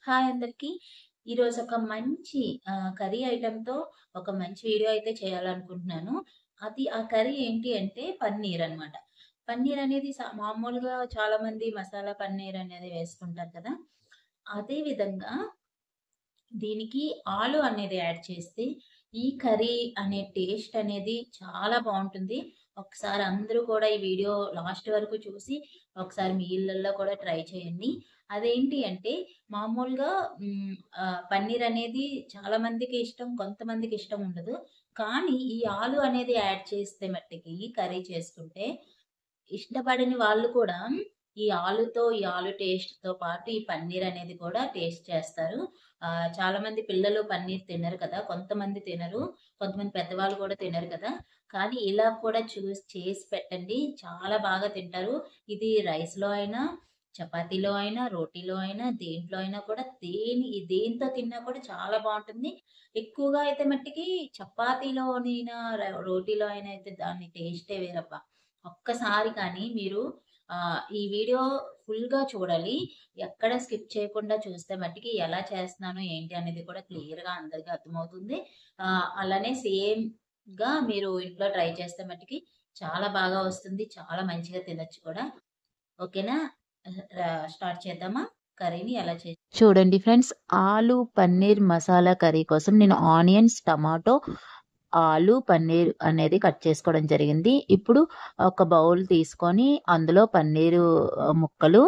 Hi అందరికి. ఈరోజు ఒక మంచి కర్రీ ఐటెమ్‌తో ఒక మంచి వీడియో అయితే చేయాలనుకుంటున్నాను. ఆ కర్రీ ఏంటి అంటే పన్నీర్ అన్నమాట. పన్నీర్ అనేది మామూలుగా చాలామంది మసాలా పన్నీర్ అనేది వేసుకుంటారు కదా! అదే విధంగా దీనికి ఆలు అనేది యాడ్ చేస్తే ఈ కర్రీ అనే టేస్ట్ అనేది చాలా బావుంటుంది. ఒకసారి అందరూ కూడా ఈ వీడియో లాస్ట్ వరకు చూసి ఒకసారి మీ ఇళ్లల్లో కూడా ట్రై చేయండి. అదేంటి అంటే మామూలుగా పన్నీర్ అనేది చాలా మందికి ఇష్టం. కొంతమందికి ఇష్టం ఉండదు. కానీ ఈ ఆలు అనేది యాడ్ చేస్తే మట్టికి కర్రీ చేసుకుంటే ఇష్టపడని వాళ్ళు కూడా ఈ ఆలు టేస్ట్‌తో పాటు ఈ పన్నీర్ అనేది కూడా టేస్ట్ చేస్తారు. చాలామంది పిల్లలు పన్నీర్ తినరు కదా! కొంతమంది తినరు. కొంతమంది పెద్దవాళ్ళు కూడా తినరు కదా! కానీ ఇలా కూడా చేసి పెట్టండి. చాలా బాగా తింటారు. ఇది రైస్‌లో అయినా, చపాతీలో అయినా, రోటీలో అయినా, దేంట్లో అయినా కూడా దేనితో తిన్నా కూడా చాలా బావుంటుంది. ఎక్కువగా అయితే మట్టికి చపాతీలోనైనా, రోటీలో అయినా అయితే దాని టేస్టే వేరబ్బా! ఒక్కసారి కానీ మీరు ఈ వీడియో ఫుల్‌గా చూడాలి. ఎక్కడ స్కిప్ చేయకుండా చూస్తే మట్టికి ఎలా చేస్తున్నాను, ఏంటి అనేది కూడా క్లియర్‌గా అందరికి అర్థమవుతుంది. అలానే సేమ్‌గా మీరు ఇంట్లో ట్రై చేస్తే మట్టికి చాలా బాగా వస్తుంది. చాలా మంచిగా తినొచ్చు కూడా. ఓకేనా? స్టార్ట్ చేద్దామా? కర్రీని ఎలా చూడండి ఫ్రెండ్స్, ఆలు పన్నీర్ మసాలా కర్రీ కోసం నేను ఆనియన్స్, టమాటో, ఆలు, పన్నీర్ అనేది కట్ చేసుకోవడం జరిగింది. ఇప్పుడు ఒక బౌల్ తీసుకొని అందులో పన్నీరు ముక్కలు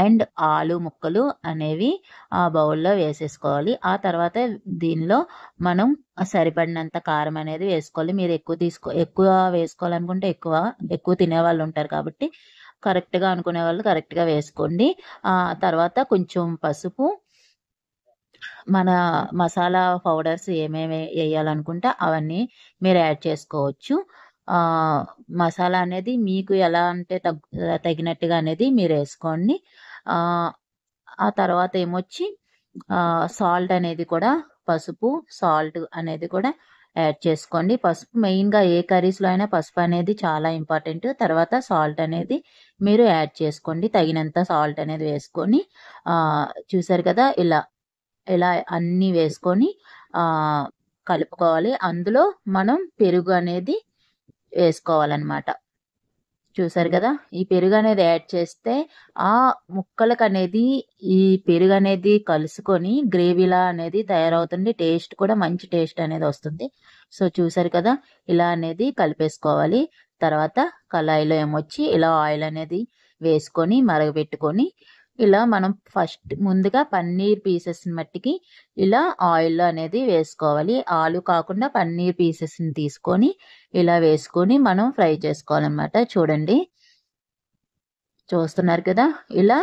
అండ్ ఆలు ముక్కలు అనేవి ఆ బౌల్‌లో వేసేసుకోవాలి. ఆ తర్వాత దీనిలో మనం సరిపడినంత కారం అనేది వేసుకోవాలి. మీరు ఎక్కువ వేసుకోవాలనుకుంటే ఎక్కువ తినేవాళ్ళు ఉంటారు కాబట్టి కరెక్ట్‌గా అనుకునేవాళ్ళు కరెక్ట్‌గా వేసుకోండి. తర్వాత కొంచెం పసుపు, మన మసాలా పౌడర్స్ ఏమేమి ఎయ్యాలనుకుంటే అవన్నీ మీరు యాడ్ చేసుకోవచ్చు. ఆహ్, మసాలా అనేది మీకు ఎలా అంటే తగినట్టుగా అనేది మీరేసుకోండి. ఆహ్, ఆ తర్వాత ఏమొచ్చి సాల్ట్ అనేది కూడా పసుపు, సాల్ట్ అనేది కూడా యాడ్ చేసుకోండి. పసుపు మెయిన్‌గా ఏ కర్రీస్‌లో అయినా పసుపు అనేది చాలా ఇంపార్టెంట్. తర్వాత సాల్ట్ అనేది మీరు యాడ్ చేసుకోండి. తగినంత సాల్ట్ అనేది వేసుకొని చూసారు కదా! ఇలా అన్నీ వేసుకొని ఆహ్, కలుపుకోవాలి. అందులో మనం పెరుగు అనేది వేసుకోవాలనమాట. చూసారు కదా! ఈ పెరుగనేది యాడ్ చేస్తే ఆ ముక్కలకనేది ఈ పెరుగనేది కలుసుకొని గ్రేవీలా అనేది తయారవుతుంది. టేస్ట్ కూడా మంచి టేస్ట్ అనేది వస్తుంది. సో, చూసారు కదా! ఇలా అనేది కలిపేసుకోవాలి. తర్వాత కళాయిలో ఏమొచ్చి ఇలా ఆయిల్ అనేది వేసుకొని మరగబెట్టుకొని ఇలా మనం ముందుగా పన్నీర్ పీసెస్‌ని మట్టికి ఇలా ఆయిల్‌లో అనేది వేసుకోవాలి. ఆలు కాకుండా పన్నీర్ పీసెస్‌ని తీసుకొని ఇలా వేసుకొని మనం ఫ్రై చేసుకోవాలనమాట. చూడండి. చూస్తున్నారు కదా! ఇలా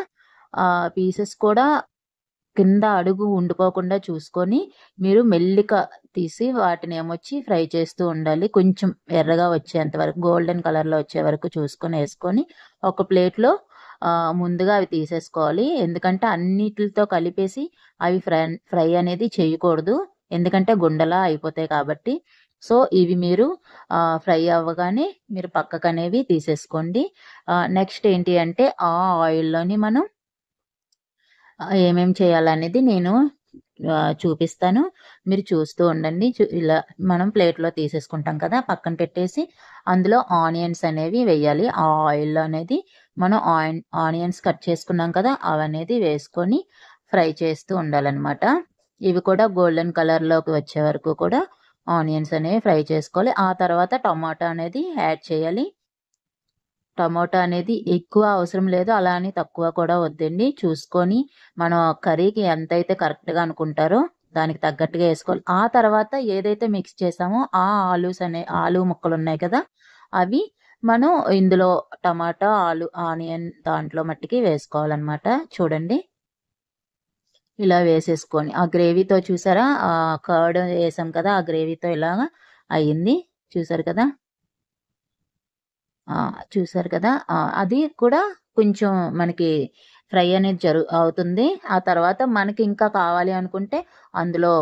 పీసెస్ కూడా కింద అడుగు ఉండిపోకుండా చూసుకొని మీరు మెల్లిగా తీసి వాటినేమొచ్చి ఫ్రై చేస్తూ ఉండాలి. కొంచెం ఎర్రగా వచ్చేంత వరకు గోల్డెన్ కలర్‌లో వచ్చే వరకు చూసుకొని ఏసుకొని ఒక ప్లేట్‌లో ముందుగా అవి తీసేసుకోవాలి. ఎందుకంటే అన్నిటిలతో కలిపేసి అవి ఫ్రై అనేది చేయకూడదు. ఎందుకంటే గుండలా అయిపోతాయి కాబట్టి. సో, ఇవి మీరు ఫ్రై అవ్వగానే మీరు పక్కకనేవి తీసేసుకోండి. నెక్స్ట్ ఏంటి అంటే ఆ ఆయిల్‌లోని మనం ఏమేం చేయాలనేది నేను చూపిస్తాను. మీరు చూస్తూ ఉండండి. ఇలా మనం ప్లేట్‌లో తీసేసుకుంటాం కదా! పక్కన పెట్టేసి అందులో ఆనియన్స్ అనేవి వేయాలి. ఆ ఆయిల్‌లో అనేది మనం ఆనియన్స్ కట్ చేసుకున్నాం కదా! అవనేది వేసుకొని ఫ్రై చేస్తూ ఉండాలనమాట. ఇవి కూడా గోల్డెన్ కలర్‌లోకి వచ్చే వరకు కూడా ఆనియన్స్ అనేవి ఫ్రై చేసుకోవాలి. ఆ తర్వాత టమాటా అనేది యాడ్ చేయాలి. టమోటా అనేది ఎక్కువ అవసరం లేదు. అలా అని తక్కువ కూడా వద్దండి. చూసుకొని మనం కర్రీకి ఎంతైతే కరెక్ట్‌గా అనుకుంటారో దానికి తగ్గట్టుగా ఏసుకోవాలి. ఆ తర్వాత ఏదైతే మిక్స్ చేసామో ఆ ఆలు ముక్కలున్నాయి కదా! అవి మనం ఇందులో టమాటా, ఆనియన్ దాంట్లో మట్టికి వేసుకోవాలనమాట. చూడండి. ఇలా వేసేసుకొని ఆ గ్రేవీతో చూసారా? కర్డ్ ఏసాం కదా! ఆ గ్రేవీతో ఇలాగా అయింది. చూసారు కదా! చూసారు కదా! అది కూడా కొంచెం మనకి ఫ్రై అనేది అవుతుంది. ఆ తర్వాత మనకి ఇంకా కావాలి అనుకుంటే అందులో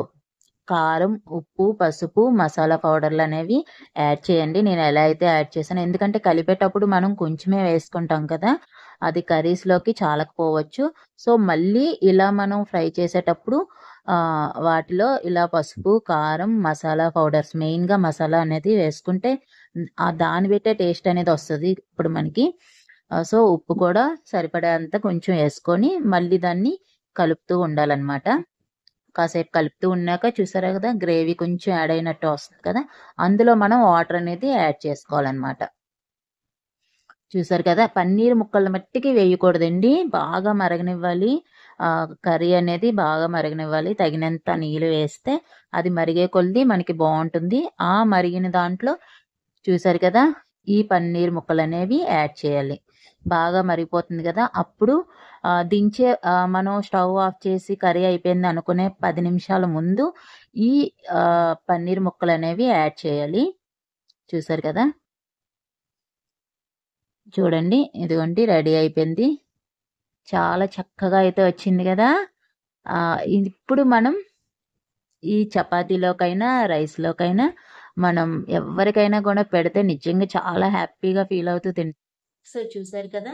కారం, ఉప్పు, పసుపు, మసాలా పౌడర్‌లనేవి యాడ్ చేయండి. నేను ఎలా అయితే యాడ్ చేశానో ఎందుకంటే కలిపేటప్పుడు మనం కొంచెమే వేసుకుంటాం కదా! అది కర్రీస్లోకి చాలకపోవచ్చు. సో మళ్ళీ ఇలా మనం ఫ్రై చేసేటప్పుడు వాటిలో ఇలా పసుపు, కారం, మసాలా పౌడర్స్, మెయిన్గా మసాలా అనేది వేసుకుంటే దాన్ని పెట్టే టేస్ట్ అనేది వస్తుంది ఇప్పుడు మనకి. సో ఉప్పు కూడా సరిపడేంత కొంచెం వేసుకొని మళ్ళీ దాన్ని కలుపుతూ ఉండాలన్నమాట. కాసేపు కలుపుతూ ఉన్నాక చూసారా కదా, గ్రేవీ కొంచెం యాడ్ అయినట్టు వస్తుంది కదా, అందులో మనం వాటర్ అనేది యాడ్ చేసుకోవాలన్నమాట. చూసారు కదా, పన్నీర్ ముక్కల మట్టికి వేయకూడదండి, బాగా మరగనివ్వాలి. కర్రీ అనేది బాగా మరగనివ్వాలి. తగినంత నీళ్ళు వేస్తే అది మరిగే కొద్దీ మనకి బాగుంటుంది. ఆ మరిగిన దాంట్లో చూసారు కదా, ఈ పన్నీర్ ముక్కలు అనేవి యాడ్ చేయాలి. బాగా మరిగిపోతుంది కదా, అప్పుడు దించే మనం స్టవ్ ఆఫ్ చేసి కర్రీ అయిపోయింది అనుకునే 10 నిమిషాల ముందు ఈ పన్నీర్ ముక్కలు అనేవి యాడ్ చేయాలి. చూసారు కదా, చూడండి, ఇదిగోండి రెడీ అయిపోయింది. చాలా చక్కగా అయితే వచ్చింది కదా. ఇప్పుడు మనం ఈ చపాతీలోకైనా రైస్లోకైనా మనం ఎవరికైనా కూడా పెడితే నిజంగా చాలా హ్యాపీగా ఫీల్ అవుతూ తింటాం. సో చూసారు కదా,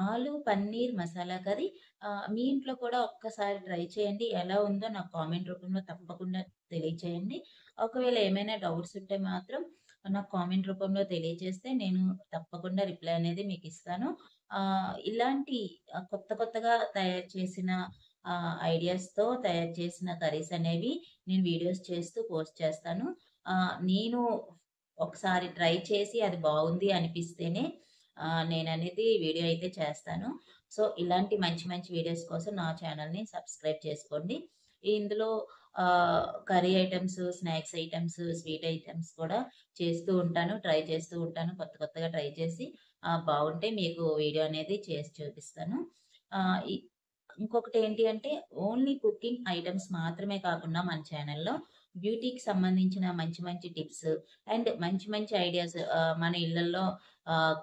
ఆలు పన్నీర్ మసాలా కర్రీ. మీ ఇంట్లో కూడా ఒక్కసారి ట్రై చేయండి. ఎలా ఉందో నాకు కామెంట్ రూపంలో తప్పకుండా తెలియచేయండి. ఒకవేళ ఏమైనా డౌట్స్ ఉంటే మాత్రం నాకు కామెంట్ రూపంలో తెలియజేస్తే నేను తప్పకుండా రిప్లై అనేది మీకు ఇస్తాను. ఇలాంటి కొత్తగా తయారు చేసిన ఐడియాస్తో తయారు చేసిన కర్రీస్ అనేవి నేను వీడియోస్ చేస్తూ పోస్ట్ చేస్తాను. నేను ఒకసారి ట్రై చేసి అది బాగుంది అనిపిస్తేనే నేననేది వీడియో అయితే చేస్తాను. సో ఇలాంటి మంచి మంచి వీడియోస్ కోసం నా ఛానల్ని సబ్స్క్రైబ్ చేసుకోండి. ఇందులో curry items, snacks items, sweet items కూడా చేస్తూ ఉంటాను, ట్రై చేస్తూ ఉంటాను. కొత్తగా ట్రై చేసి బాగుంటే మీకు వీడియో అనేది చేసి చూపిస్తాను. ఇంకొకటి ఏంటి అంటే, ఓన్లీ కుకింగ్ ఐటమ్స్ మాత్రమే కాకుండా మన ఛానల్లో బ్యూటీకి సంబంధించిన మంచి మంచి టిప్స్ అండ్ మంచి మంచి ఐడియాస్, మన ఇళ్లలో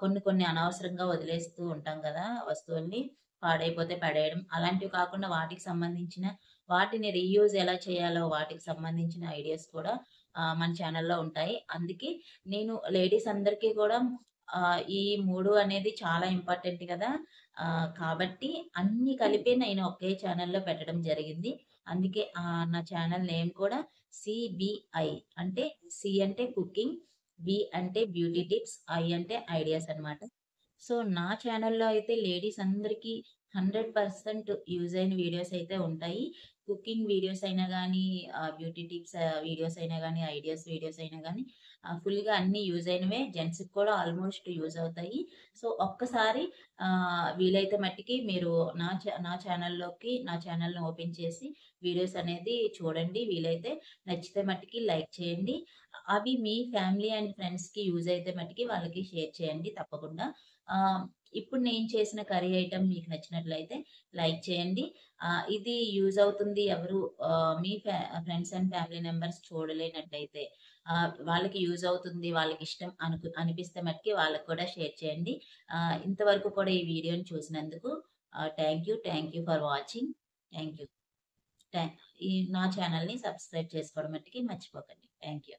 కొన్ని అనవసరంగా వదిలేస్తూ ఉంటాం కదా వస్తువుల్ని, పాడైపోతే పడేయడం అలాంటివి కాకుండా వాటికి సంబంధించిన, వాటిని రీయూజ్ ఎలా చేయాలో వాటికి సంబంధించిన ఐడియాస్ కూడా మన ఛానల్లో ఉంటాయి. అందుకే నేను లేడీస్ అందరికీ కూడా ఈ 3 అనేది చాలా ఇంపార్టెంట్ కదా. కాబట్టి అన్నీ కలిపి నేను ఒకే ఛానల్లో పెట్టడం జరిగింది. అందుకే నా ఛానల్ నేమ్ కూడా సిబిఐ, అంటే సి అంటే కుకింగ్, బి అంటే బ్యూటీ టిప్స్, ఐ అంటే ఐడియాస్ అనమాట. సో నా ఛానల్లో అయితే లేడీస్ అందరికీ 100% యూజ్ అయిన వీడియోస్ అయితే ఉంటాయి. కుకింగ్ వీడియోస్ అయినా కానీ, బ్యూటీ టిప్స్ వీడియోస్ అయినా కానీ, ఐడియాస్ వీడియోస్ అయినా కానీ, ఫుల్గా అన్నీ యూజ్ అయినవే. జెంట్స్కి కూడా ఆల్మోస్ట్ యూజ్ అవుతాయి. సో ఒక్కసారి వీలైతే మట్టికి మీరు నా ఛానల్లోకి నా ఛానల్ని ఓపెన్ చేసి వీడియోస్ అనేది చూడండి. వీలైతే నచ్చితే మట్టికి లైక్ చేయండి. అవి మీ ఫ్యామిలీ అండ్ ఫ్రెండ్స్కి యూజ్ అయితే మట్టికి వాళ్ళకి షేర్ చేయండి తప్పకుండా. ఇప్పుడు నేను చేసిన కర్రీ ఐటమ్ మీకు నచ్చినట్లయితే లైక్ చేయండి. ఇది యూజ్ అవుతుంది, ఎవరు మీ ఫ్రెండ్స్ అండ్ ఫ్యామిలీ మెంబర్స్ చూడలేనట్టయితే వాళ్ళకి యూజ్ అవుతుంది, వాళ్ళకి ఇష్టం అనిపిస్తే మట్టుకి వాళ్ళకి కూడా షేర్ చేయండి. ఇంతవరకు కూడా ఈ వీడియోని చూసినందుకు thank you for watching. Thank you. నా ఛానల్ని సబ్స్క్రైబ్ చేసుకోవడం మట్టుకి మర్చిపోకండి. Thank you.